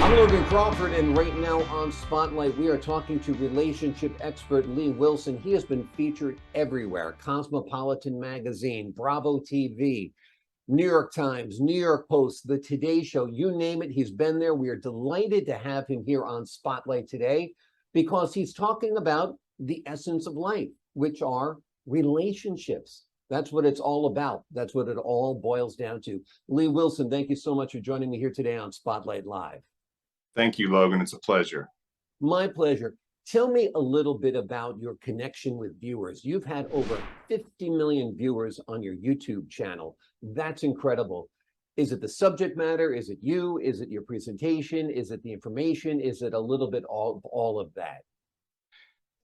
I'm Logan Crawford, and right now on Spotlight, we are talking to relationship expert Lee Wilson. He has been featured everywhere: Cosmopolitan Magazine, Bravo TV, New York Times, New York Post, The Today Show, you name it, he's been there. We are delighted to have him here on Spotlight today because he's talking about the essence of life, which are relationships. That's what it's all about. That's what it all boils down to. Lee Wilson, thank you so much for joining me here today on Spotlight Live. Thank you, Logan. It's a pleasure. My pleasure. Tell me a little bit about your connection with viewers. You've had over 50 million viewers on your YouTube channel. That's incredible. Is it the subject matter? Is it you? Is it your presentation? Is it the information? Is it a little bit all of that?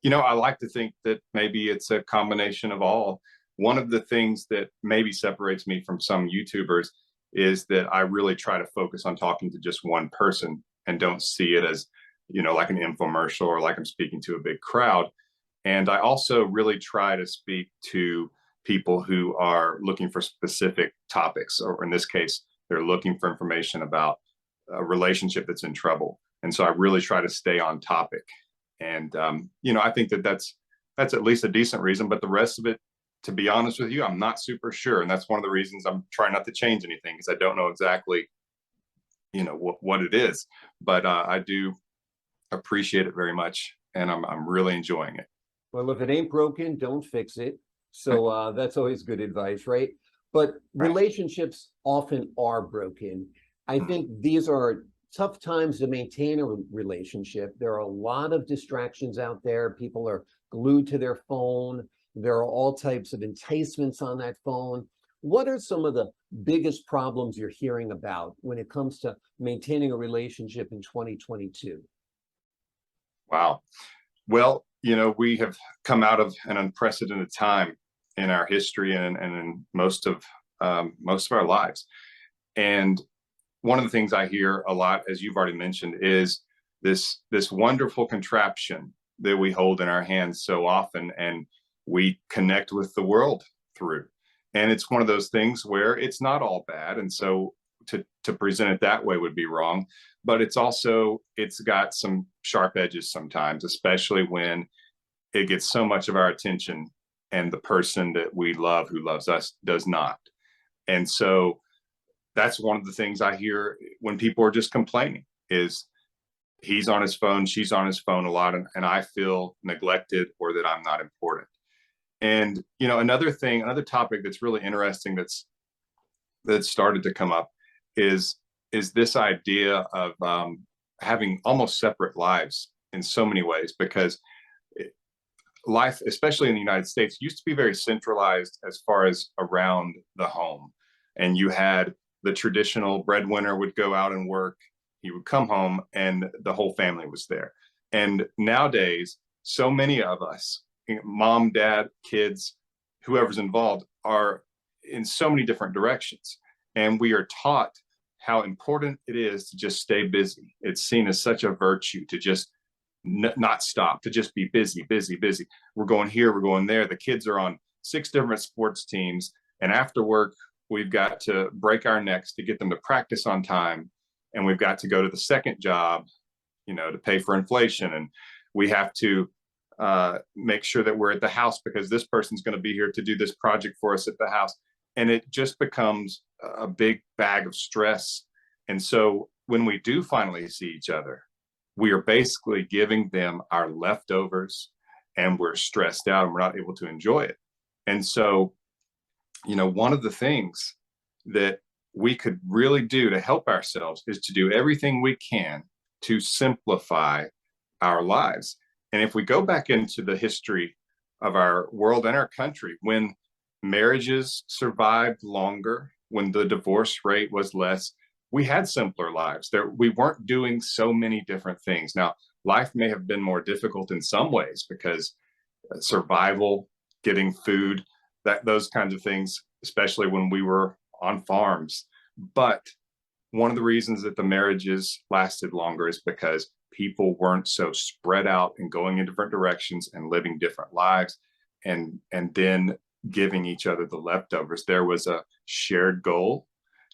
You know, I like to think that maybe it's a combination of all. One of the things that maybe separates me from some YouTubers is that I really try to focus on talking to just one person and don't see it as, you know, like an infomercial or like I'm speaking to a big crowd. And I also really try to speak to people who are looking for specific topics, or in this case, they're looking for information about a relationship that's in trouble. And so I really try to stay on topic. And, you know, I think that that's at least a decent reason, but the rest of it, to be honest with you, I'm not super sure. And that's one of the reasons I'm trying not to change anything, because I don't know exactly, you know, what it is, but I do appreciate it very much, and I'm really enjoying it. Well, if it ain't broken, don't fix it. So that's always good advice, right? But relationships often are broken. I think these are tough times to maintain a relationship. There are a lot of distractions out there. People are glued to their phone. There are all types of enticements on that phone. What are some of the biggest problems you're hearing about when it comes to maintaining a relationship in 2022? Wow. Well, you know, we have come out of an unprecedented time in our history and in most of our lives. And one of the things I hear a lot, as you've already mentioned, is this wonderful contraption that we hold in our hands so often, and we connect with the world through. And it's one of those things where it's not all bad. And so to present it that way would be wrong. But it's got some sharp edges sometimes, especially when it gets so much of our attention and the person that we love, who loves us, does not. And so that's one of the things I hear when people are just complaining is he's on his phone, she's on his phone a lot, and I feel neglected or that I'm not important. And, you know, another topic that's really interesting that's started to come up is this idea of having almost separate lives in so many ways, because life, especially in the United States, used to be very centralized as far as around the home. And you had the traditional breadwinner would go out and work, he would come home, and the whole family was there. And nowadays, so many of us, mom, dad, kids, whoever's involved, are in so many different directions. And we are taught how important it is to just stay busy. It's seen as such a virtue to just not stop, to just be busy, busy, busy. We're going here, we're going there. The kids are on 6 different sports teams. And after work, we've got to break our necks to get them to practice on time. And we've got to go to the second job, you know, to pay for inflation. And we have to make sure that we're at the house because this person's going to be here to do this project for us at the house. And it just becomes a big bag of stress. And so when we do finally see each other, we are basically giving them our leftovers, and we're stressed out and we're not able to enjoy it. And so, you know, one of the things that we could really do to help ourselves is to do everything we can to simplify our lives. And if we go back into the history of our world and our country, when marriages survived longer, when the divorce rate was less, we had simpler lives. We weren't doing so many different things. Now, life may have been more difficult in some ways because survival, getting food, those kinds of things, especially when we were on farms. But one of the reasons that the marriages lasted longer is because people weren't so spread out and going in different directions and living different lives, and then giving each other the leftovers. There was a shared goal,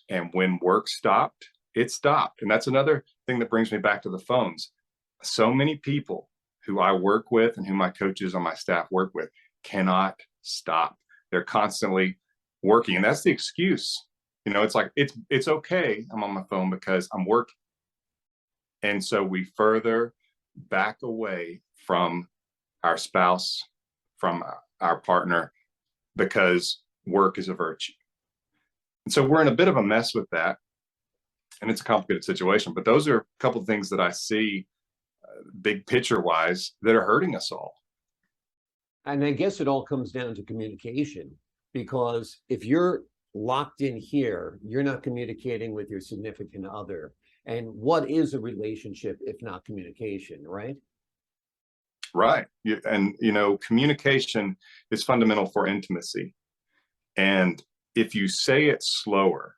and when work stopped, it stopped. And that's another thing that brings me back to the phones. So many people who I work with and who my coaches on my staff work with cannot stop. They're constantly working. And that's the excuse. You know, it's like, it's okay. I'm on my phone because I'm working. And so we further back away from our spouse, from our partner, because work is a virtue. And so we're in a bit of a mess with that. And it's a complicated situation. But those are a couple of things that I see, big picture wise, that are hurting us all. And I guess it all comes down to communication, because if you're locked in here, you're not communicating with your significant other. And what is a relationship if not communication, right? Right. And, you know, communication is fundamental for intimacy. And if you say it slower,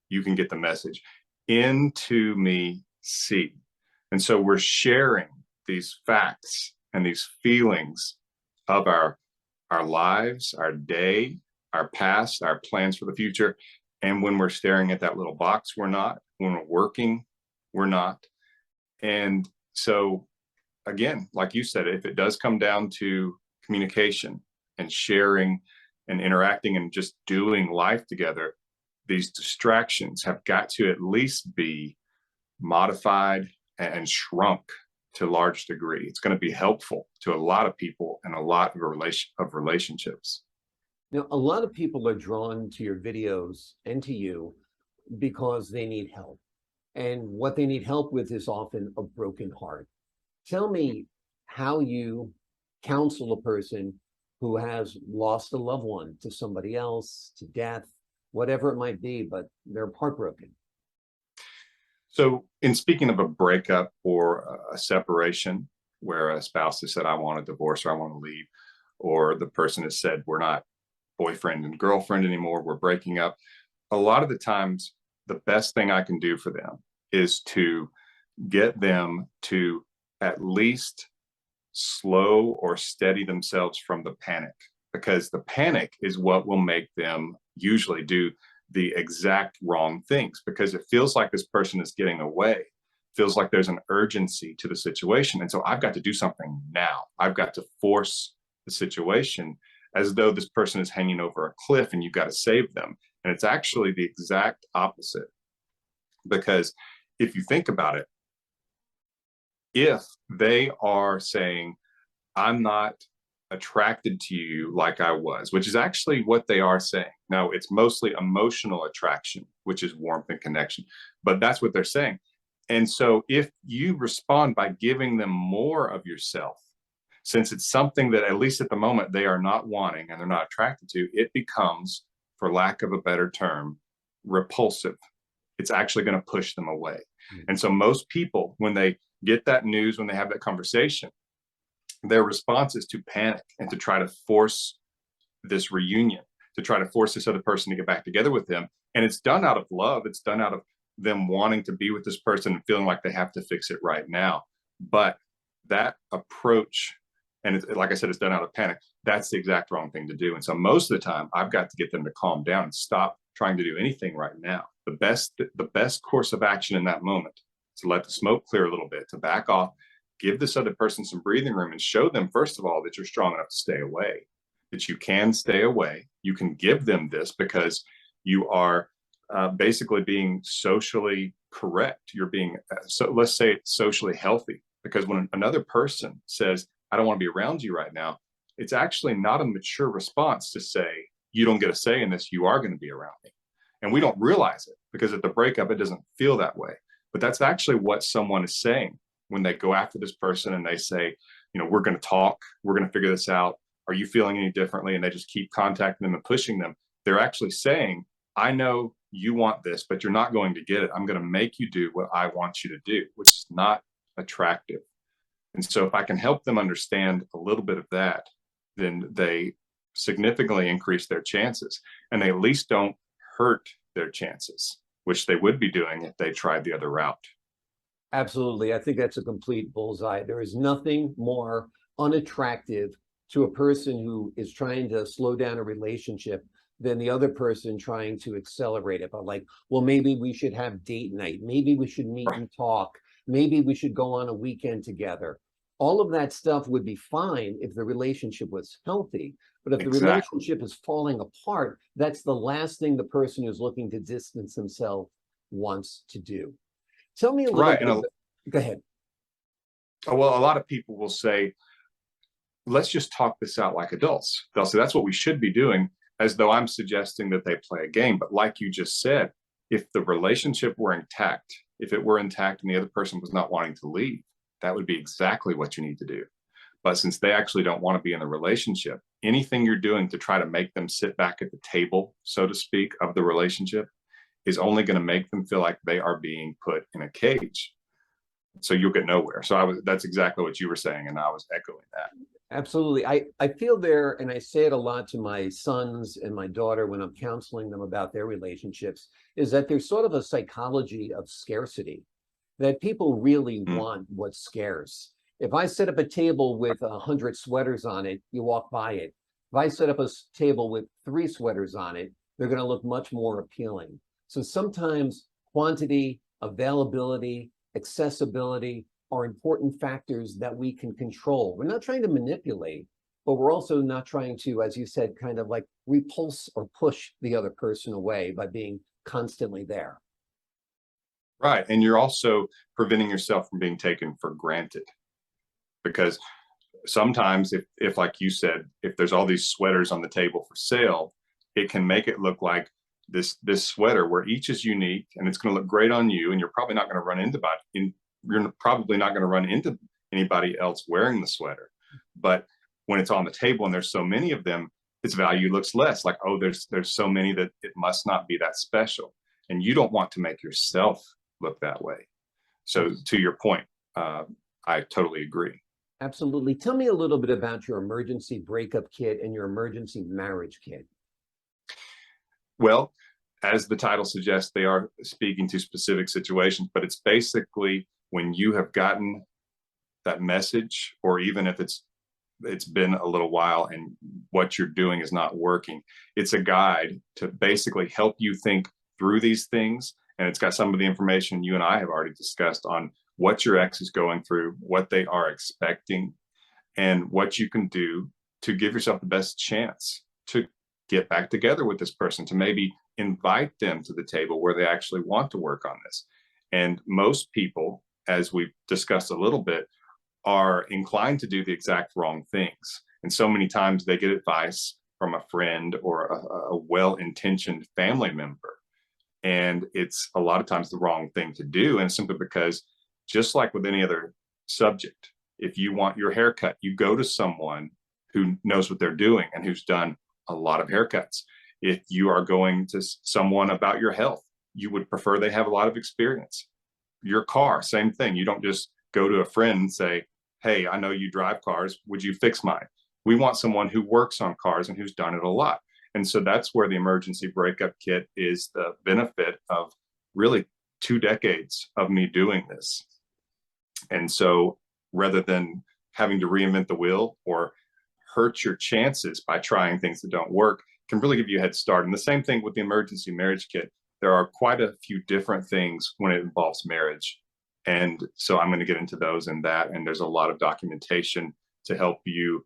you can get the message. Into me, see. And so we're sharing these facts and these feelings of our lives, our day, our past, our plans for the future. And when we're staring at that little box, we're not. When we're working, we're not. And so, again, like you said, if it does come down to communication and sharing and interacting and just doing life together, these distractions have got to at least be modified and shrunk to a large degree. It's going to be helpful to a lot of people and a lot of relationships. Now, a lot of people are drawn to your videos and to you because they need help. And what they need help with is often a broken heart. Tell me how you counsel a person who has lost a loved one to somebody else, to death, whatever it might be, but they're heartbroken. So, in speaking of a breakup or a separation, where a spouse has said, I want a divorce or I want to leave, or the person has said, we're not boyfriend and girlfriend anymore, we're breaking up, a lot of the times, the best thing I can do for them is to get them to at least slow or steady themselves from the panic, because the panic is what will make them usually do the exact wrong things, because it feels like this person is getting away, feels like there's an urgency to the situation. And so I've got to do something now. I've got to force the situation as though this person is hanging over a cliff and you've got to save them. And it's actually the exact opposite. Because if you think about it, if they are saying, I'm not attracted to you like I was, which is actually what they are saying. Now, it's mostly emotional attraction, which is warmth and connection, but that's what they're saying. And so if you respond by giving them more of yourself, since it's something that at least at the moment they are not wanting and they're not attracted to, it becomes, for lack of a better term, repulsive. It's actually going to push them away. And so most people, when they get that news, when they have that conversation, their response is to panic and to try to force this reunion, to try to force this other person to get back together with them. And it's done out of love. It's done out of them wanting to be with this person and feeling like they have to fix it right now. But that approach, and like I said, it's done out of panic. That's the exact wrong thing to do. And so most of the time, I've got to get them to calm down and stop trying to do anything right now. The best course of action in that moment is to let the smoke clear a little bit, to back off, give this other person some breathing room, and show them, first of all, that you're strong enough to stay away, that you can stay away. You can give them this because you are basically being socially correct. You're being, so let's say it's socially healthy, because when another person says, I don't want to be around you right now, it's actually not a mature response to say, you don't get a say in this, you are going to be around me. And we don't realize it because at the breakup, it doesn't feel that way. But that's actually what someone is saying when they go after this person and they say, you know, we're going to talk, we're going to figure this out. Are you feeling any differently? And they just keep contacting them and pushing them. They're actually saying, I know you want this, but you're not going to get it. I'm going to make you do what I want you to do, which is not attractive. And so if I can help them understand a little bit of that, then they significantly increase their chances, and they at least don't hurt their chances, which they would be doing if they tried the other route. Absolutely. I think that's a complete bullseye. There is nothing more unattractive to a person who is trying to slow down a relationship than the other person trying to accelerate it. But like, well, maybe we should have date night. Maybe we should meet and talk. Maybe we should go on a weekend together. All of that stuff would be fine if the relationship was healthy. But if the Exactly. relationship is falling apart, that's the last thing the person who's looking to distance himself wants to do. Tell me a little Right. bit about, go ahead. Well, a lot of people will say, let's just talk this out like adults. They'll say that's what we should be doing, as though I'm suggesting that they play a game. But like you just said, if the relationship were intact, if it were intact and the other person was not wanting to leave, that would be exactly what you need to do. But since they actually don't want to be in the relationship, anything you're doing to try to make them sit back at the table, so to speak, of the relationship is only going to make them feel like they are being put in a cage. So you'll get nowhere. So that's exactly what you were saying. And I was echoing that. Absolutely. I feel there, and I say it a lot to my sons and my daughter when I'm counseling them about their relationships, is that there's sort of a psychology of scarcity, that people really Mm. want what's scarce. If I set up a table with 100 sweaters on it, you walk by it. If I set up a table with 3 sweaters on it, they're going to look much more appealing. So sometimes quantity, availability, accessibility are important factors that we can control. We're not trying to manipulate, but we're also not trying to, as you said, kind of like repulse or push the other person away by being constantly there. Right. And you're also preventing yourself from being taken for granted, because sometimes if like you said, if there's all these sweaters on the table for sale, it can make it look like this sweater where each is unique and it's going to look great on you, and you're probably not going to run into anybody else wearing the sweater. But when it's on the table and there's so many of them, its value looks less, like, oh, there's so many that it must not be that special. And you don't want to make yourself look that way. So to your point, I totally agree. Absolutely. Tell me a little bit about your emergency breakup kit and your emergency marriage kit. Well, as the title suggests, they are speaking to specific situations, but it's basically when you have gotten that message, or even if it's been a little while and what you're doing is not working, it's a guide to basically help you think through these things. And it's got some of the information you and I have already discussed on what your ex is going through, what they are expecting, and what you can do to give yourself the best chance to get back together with this person, to maybe invite them to the table where they actually want to work on this. And most people, as we've discussed a little bit, are inclined to do the exact wrong things. And so many times they get advice from a friend or a well-intentioned family member. And it's a lot of times the wrong thing to do. And simply because, just like with any other subject, if you want your haircut, you go to someone who knows what they're doing and who's done a lot of haircuts. If you are going to someone about your health, you would prefer they have a lot of experience. Your car, same thing. You don't just go to a friend and say, hey, I know you drive cars, would you fix mine? We want someone who works on cars and who's done it a lot. And so that's where the emergency breakup kit is the benefit of really 2 decades of me doing this. And so rather than having to reinvent the wheel or hurt your chances by trying things that don't work, can really give you a head start. And the same thing with the emergency marriage kit. There are quite a few different things when it involves marriage. And so I'm going to get into those and that. And there's a lot of documentation to help you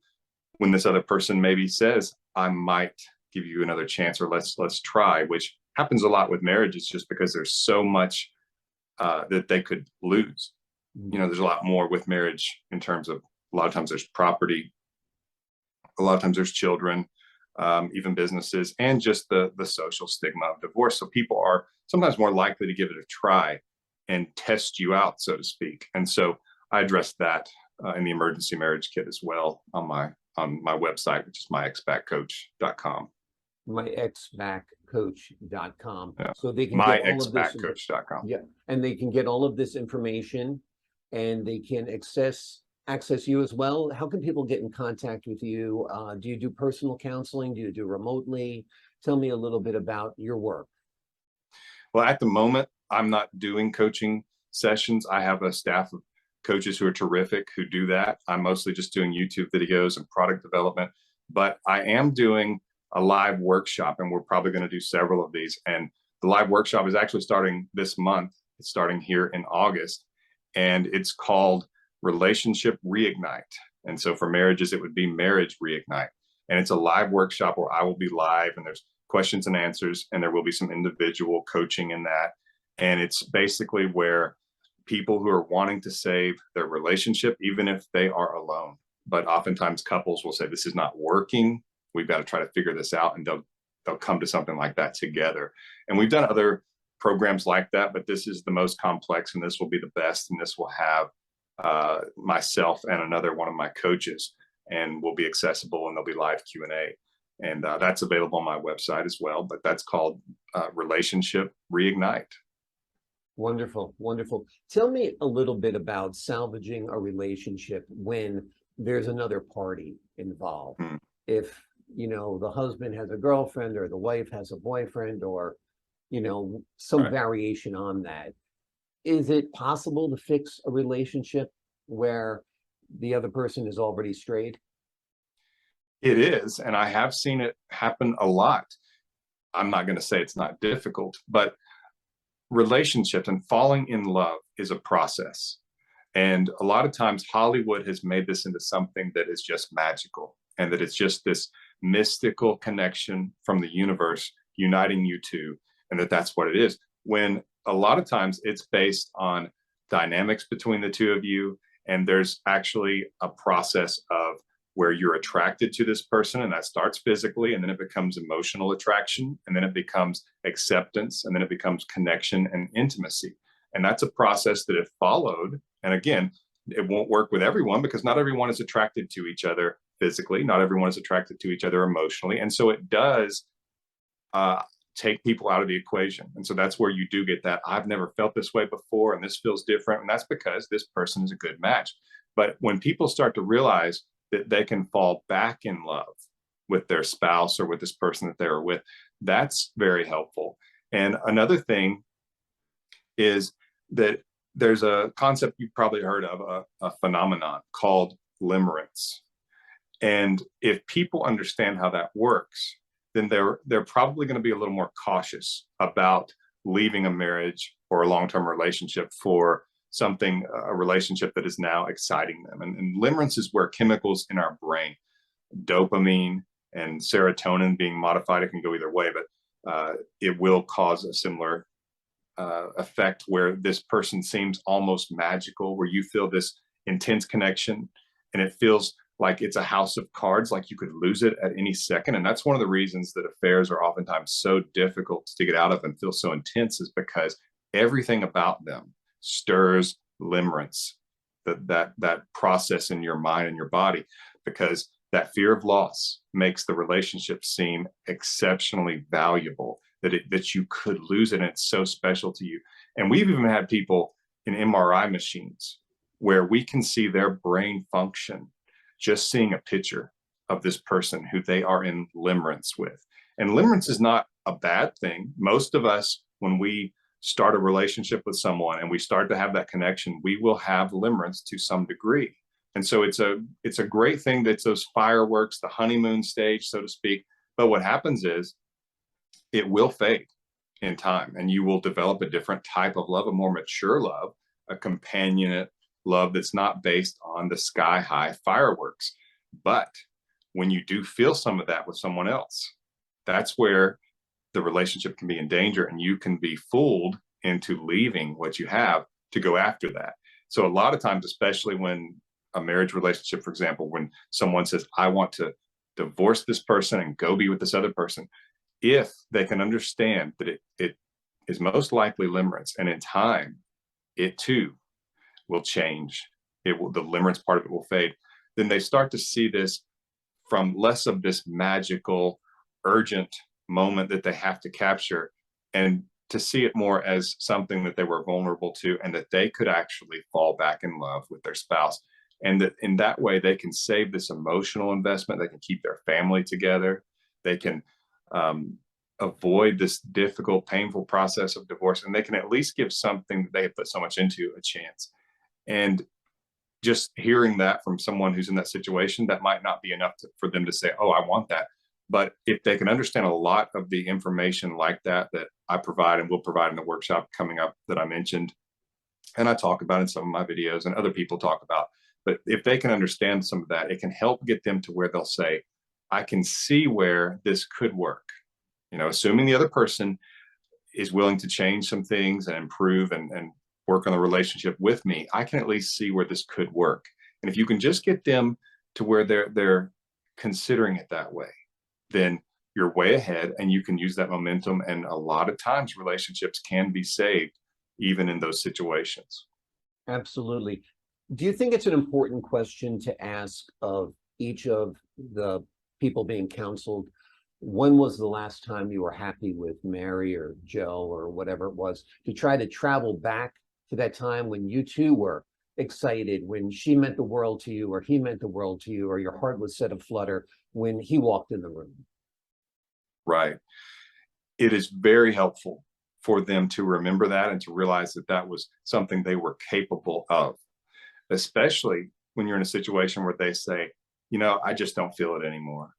when this other person maybe says, I might give you another chance, or let's try, which happens a lot with marriages, just because there's so much that they could lose. You know, there's a lot more with marriage in terms of, a lot of times there's property, a lot of times there's children, even businesses, and just the social stigma of divorce. So people are sometimes more likely to give it a try and test you out, so to speak. And so I address that in the emergency marriage kit as well on my website, which is myexpactcoach.com. myexpactcoach.com. Yeah. So they can get all of this. myexpactcoach.com. Yeah. And they can get all of this information, and they can access you as well. How can people get in contact with you? Do you do personal counseling? Do you do remotely? Tell me a little bit about your work. Well, at the moment, I'm not doing coaching sessions. I have a staff of coaches who are terrific who do that. I'm mostly just doing YouTube videos and product development, but I am doing a live workshop, and we're probably going to do several of these. And the live workshop is actually starting this month. It's starting here in August, and it's called Relationship Reignite. And so for marriages, it would be Marriage Reignite. And it's a live workshop where I will be live, and there's questions and answers, and there will be some individual coaching in that. And it's basically where people who are wanting to save their relationship, even if they are alone, but oftentimes couples will say, this is not working. We've got to try to figure this out. And they'll come to something like that together. And we've done other programs like that, but this is the most complex, and this will be the best. And this will have myself and another one of my coaches, and will be accessible, and there'll be live Q&A. And that's available on my website as well, but that's called Relationship Reignite. Wonderful, wonderful. Tell me a little bit about salvaging a relationship when there's another party involved. If, you know, the husband has a girlfriend, or the wife has a boyfriend, or, you know, some variation on that. Is it possible to fix a relationship where the other person is already strayed? It is, and I have seen it happen a lot. I'm not going to say it's not difficult, but relationships and falling in love is a process. And a lot of times Hollywood has made this into something that is just magical, and that it's just this mystical connection from the universe uniting you two, and that's what it is. When a lot of times it's based on dynamics between the two of you, and there's actually a process of where you're attracted to this person, and that starts physically, and then it becomes emotional attraction, and then it becomes acceptance, and then it becomes connection and intimacy. And that's a process that if followed, and again, it won't work with everyone, because not everyone is attracted to each other physically, not everyone is attracted to each other emotionally, and so it does take people out of the equation. And so that's where you do get that, I've never felt this way before, and this feels different, and that's because this person is a good match. But when people start to realize that they can fall back in love with their spouse or with this person that they're with, that's very helpful. And another thing is that there's a concept you've probably heard of, a phenomenon called limerence. And if people understand how that works, then they're probably going to be a little more cautious about leaving a marriage or a long-term relationship for something, a relationship that is now exciting them. And limerence is where chemicals in our brain, dopamine and serotonin being modified, it can go either way, but it will cause a similar effect where this person seems almost magical, where you feel this intense connection, and it feels like it's a house of cards, like you could lose it at any second. And that's one of the reasons that affairs are oftentimes so difficult to get out of and feel so intense, is because everything about them stirs limerence, that process in your mind and your body, because that fear of loss makes the relationship seem exceptionally valuable, that you could lose it, and it's so special to you. And we've even had people in MRI machines where we can see their brain function just seeing a picture of this person who they are in limerence with. And limerence is not a bad thing. Most of us, when we start a relationship with someone and we start to have that connection, we will have limerence to some degree. And so it's a great thing. That's those fireworks, the honeymoon stage, so to speak. But what happens is it will fade in time, and you will develop a different type of love, a more mature love, a companionate love that's not based on the sky high fireworks. But when you do feel some of that with someone else, that's where the relationship can be in danger, and you can be fooled into leaving what you have to go after that. So a lot of times, especially when a marriage relationship, for example, when someone says, I want to divorce this person and go be with this other person, if they can understand that it is most likely limerence, and in time, it too will change. The limerence part of it will fade. Then they start to see this from less of this magical, urgent moment that they have to capture, and to see it more as something that they were vulnerable to, and that they could actually fall back in love with their spouse. And that in that way, they can save this emotional investment. They can keep their family together. They can avoid this difficult, painful process of divorce, and they can at least give something that they have put so much into a chance. And just hearing that from someone who's in that situation, that might not be enough for them to say, oh, I want that. But if they can understand a lot of the information like that I provide and will provide in the workshop coming up that I mentioned, and I talk about in some of my videos and other people talk about, but if they can understand some of that, it can help get them to where they'll say, I can see where this could work. You know, assuming the other person is willing to change some things and improve and work on the relationship with me, I can at least see where this could work. And if you can just get them to where they're considering it that way, then you're way ahead and you can use that momentum. And a lot of times relationships can be saved even in those situations. Absolutely. Do you think it's an important question to ask of each of the people being counseled? When was the last time you were happy with Mary or Joe or whatever it was, to try to travel back to that time when you two were excited, when she meant the world to you or he meant the world to you, or your heart was set aflutter when he walked in the room? Right. It is very helpful for them to remember that and to realize that that was something they were capable of, especially when you're in a situation where they say, you know, I just don't feel it anymore.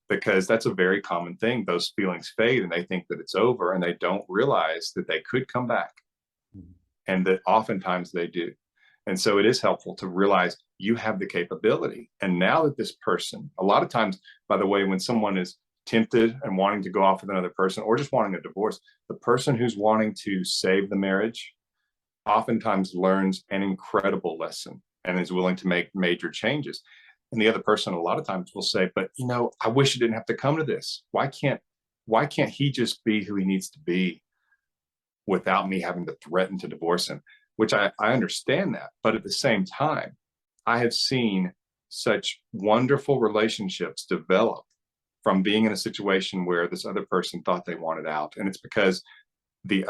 Because that's a very common thing. Those feelings fade and they think that it's over and they don't realize that they could come back, and that oftentimes they do. And so it is helpful to realize you have the capability. And now that this person, a lot of times, by the way, when someone is tempted and wanting to go off with another person or just wanting a divorce, the person who's wanting to save the marriage oftentimes learns an incredible lesson and is willing to make major changes. And the other person a lot of times will say, but you know, I wish it didn't have to come to this. Why can't he just be who he needs to be without me having to threaten to divorce him? Which I understand that. But at the same time, I have seen such wonderful relationships develop from being in a situation where this other person thought they wanted out. And it's because the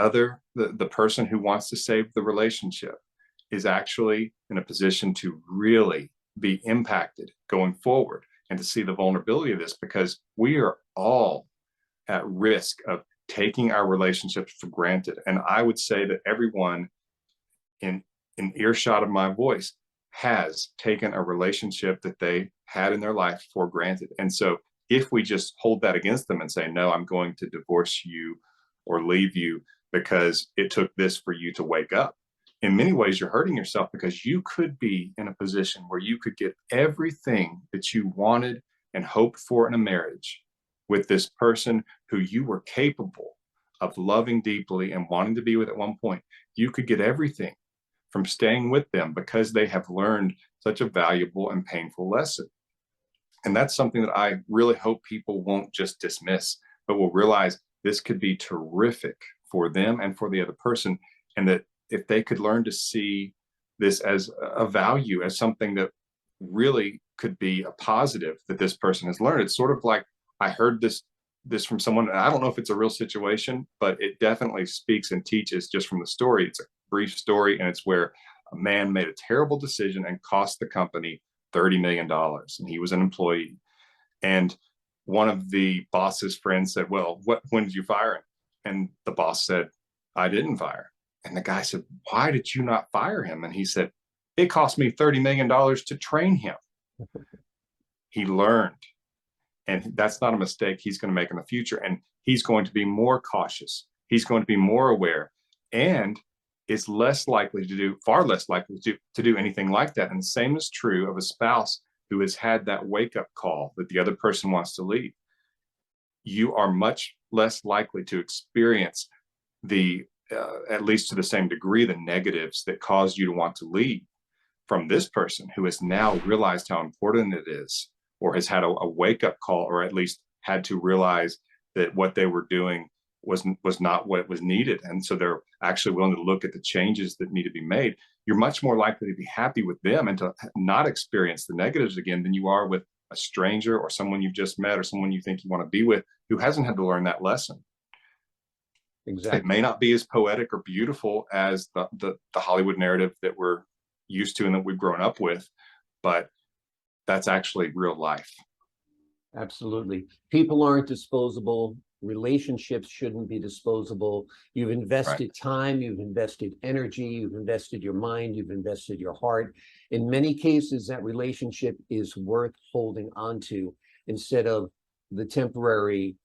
person who wants to save the relationship is actually in a position to really be impacted going forward and to see the vulnerability of this, because we are all at risk of taking our relationships for granted. And I would say that everyone in earshot of my voice has taken a relationship that they had in their life for granted. And so if we just hold that against them and say, no, I'm going to divorce you or leave you because it took this for you to wake up, in many ways you're hurting yourself, because you could be in a position where you could get everything that you wanted and hoped for in a marriage with this person who you were capable of loving deeply and wanting to be with at one point. You could get everything from staying with them because they have learned such a valuable and painful lesson. And that's something that I really hope people won't just dismiss, but will realize this could be terrific for them and for the other person. And that if they could learn to see this as a value, as something that really could be a positive that this person has learned. It's sort of like, I heard this from someone, and I don't know if it's a real situation, but it definitely speaks and teaches just from the story. It's a brief story, and it's where a man made a terrible decision and cost the company $30 million, and he was an employee. And one of the boss's friends said, well, when did you fire him? And the boss said, I didn't fire. And the guy said, why did you not fire him? And he said, it cost me $30 million to train him. He learned. And that's not a mistake he's going to make in the future. And he's going to be more cautious. He's going to be more aware, and is far less likely to do anything like that. And the same is true of a spouse who has had that wake-up call that the other person wants to leave. You are much less likely to experience at least to the same degree, the negatives that caused you to want to leave from this person who has now realized how important it is, or has had a wake-up call, or at least had to realize that what they were doing was not what was needed. And so they're actually willing to look at the changes that need to be made. You're much more likely to be happy with them and to not experience the negatives again than you are with a stranger or someone you've just met or someone you think you want to be with who hasn't had to learn that lesson. Exactly. It may not be as poetic or beautiful as the Hollywood narrative that we're used to and that we've grown up with, but that's actually real life. Absolutely. People aren't disposable. Relationships shouldn't be disposable. You've invested time, you've invested energy, you've invested your mind, you've invested your heart. In many cases, that relationship is worth holding on to instead of the temporary,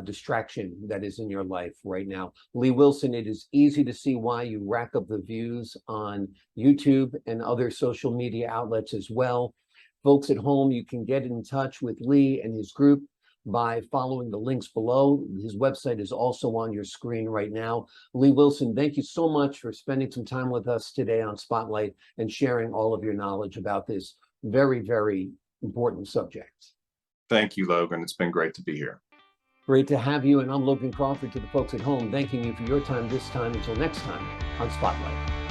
distraction that is in your life right now. Lee Wilson, it is easy to see why you rack up the views on YouTube and other social media outlets as well. Folks at home, you can get in touch with Lee and his group by following the links below. His website is also on your screen right now. Lee Wilson, thank you so much for spending some time with us today on Spotlight and sharing all of your knowledge about this very, very important subject. Thank you, Logan. It's been great to be here. Great to have you. And I'm Logan Crawford. To the folks at home, thanking you for your time this time. Until next time on Spotlight.